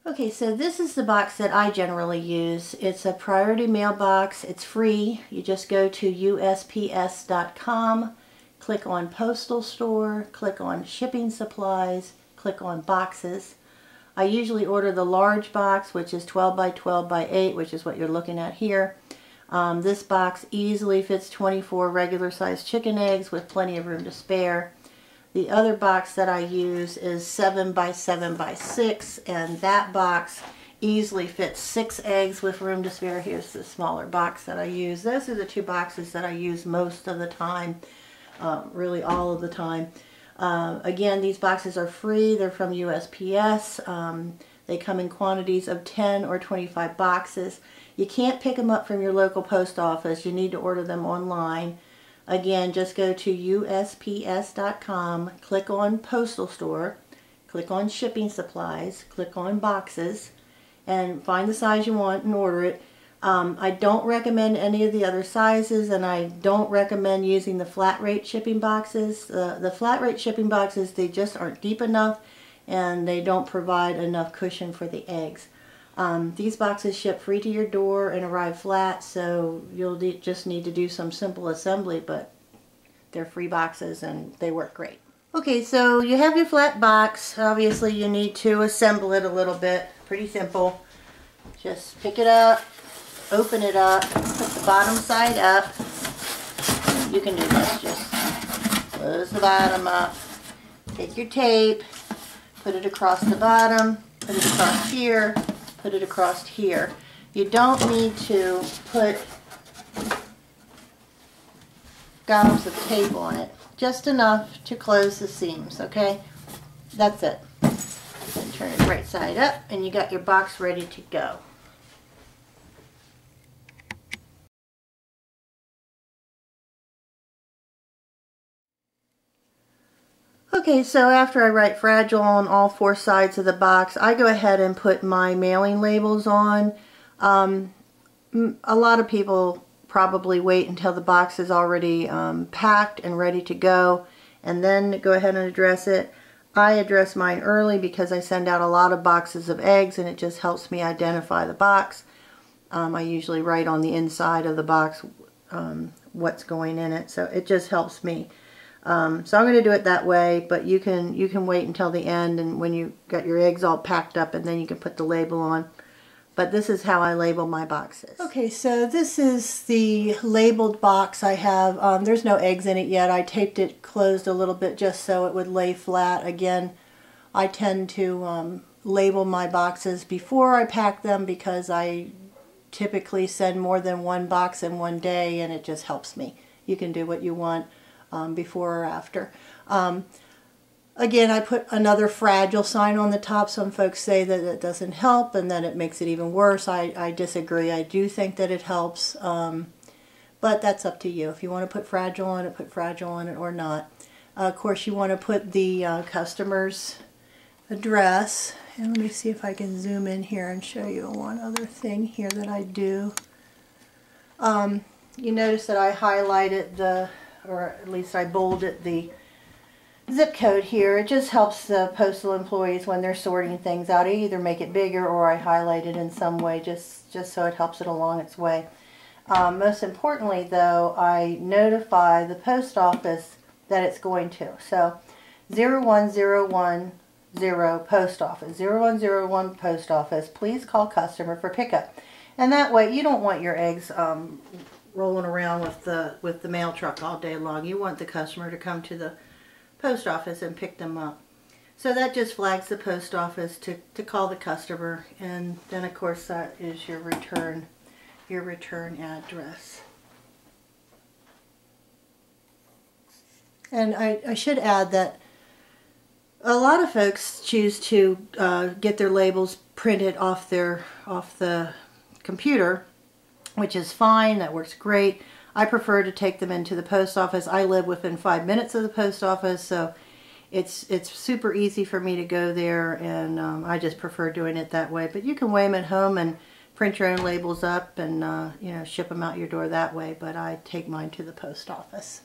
Okay, so this is the box that I generally use. It's a priority mail box. It's free. You just go to USPS.com, click on Postal Store, click on Shipping Supplies, click on Boxes. I usually order the large box, which is 12 by 12 by 8, which is what you're looking at here. This box easily fits 24 regular sized chicken eggs with plenty of room to spare. The other box that I use is 7 by 7 by 6, and that box easily fits 6 eggs with room to spare. Here's the smaller box that I use. Those are the two boxes that I use most of the time, really all of the time. Again, these boxes are free. They're from USPS. They come in quantities of 10 or 25 boxes. You can't pick them up from your local post office. You need to order them online. Again, just go to USPS.com, click on Postal Store, click on Shipping Supplies, click on Boxes, and find the size you want and order it. I don't recommend any of the other sizes, and I don't recommend using the flat rate shipping boxes. The flat rate shipping boxes, they just aren't deep enough, and they don't provide enough cushion for the eggs. These boxes ship free to your door and arrive flat, so you'll just need to do some simple assembly, but they're free boxes and they work great. Okay, so you have your flat box. Obviously you need to assemble it a little bit. Pretty simple. Just pick it up, open it up, put the bottom side up. You can do this. Just close the bottom up. Take your tape, put it across the bottom, put it across here, put it across here. You don't need to put gobs of tape on it. Just enough to close the seams, okay? That's it. Then turn it right side up and you got your box ready to go. Okay, so after I write fragile on all 4 sides of the box, I go ahead and put my mailing labels on. A lot of people probably wait until the box is already packed and ready to go, and then go ahead and address it. I address mine early because I send out a lot of boxes of eggs, and it just helps me identify the box. I usually write on the inside of the box what's going in it, so it just helps me. So I'm going to do it that way, but you can wait until the end and when you got your eggs all packed up, and then you can put the label on. But this is how I label my boxes. Okay, so this is the labeled box I have. There's no eggs in it yet. I taped it closed a little bit just so it would lay flat. Again, I tend to label my boxes before I pack them because I typically send more than one box in one day, and it just helps me. You can do what you want. Before or after. Again, I put another fragile sign on the top. Some folks say that it doesn't help and that it makes it even worse. I disagree. I do think that it helps, but that's up to you. If you want to put fragile on it, put fragile on it or not. Of course, you want to put the customer's address. And let me see if I can zoom in here and show you one other thing here that I do. You notice that I highlighted or at least I bolded the zip code here. It just helps the postal employees when they're sorting things out. I either make it bigger or I highlight it in some way just so it helps it along its way. Most importantly though, I notify the post office that it's going to. So 01010 post office, 0101 post office, please call customer for pickup. And that way you don't want your eggs rolling around with the mail truck all day long. You want the customer to come to the post office and pick them up. So that just flags the post office to call the customer, and then of course that is your return address. And I should add that a lot of folks choose to get their labels printed off the computer, which is fine. That works great. I prefer to take them into the post office. I live within 5 minutes of the post office, so it's super easy for me to go there, and I just prefer doing it that way. But you can weigh them at home and print your own labels up and you know, ship them out your door that way. But I take mine to the post office.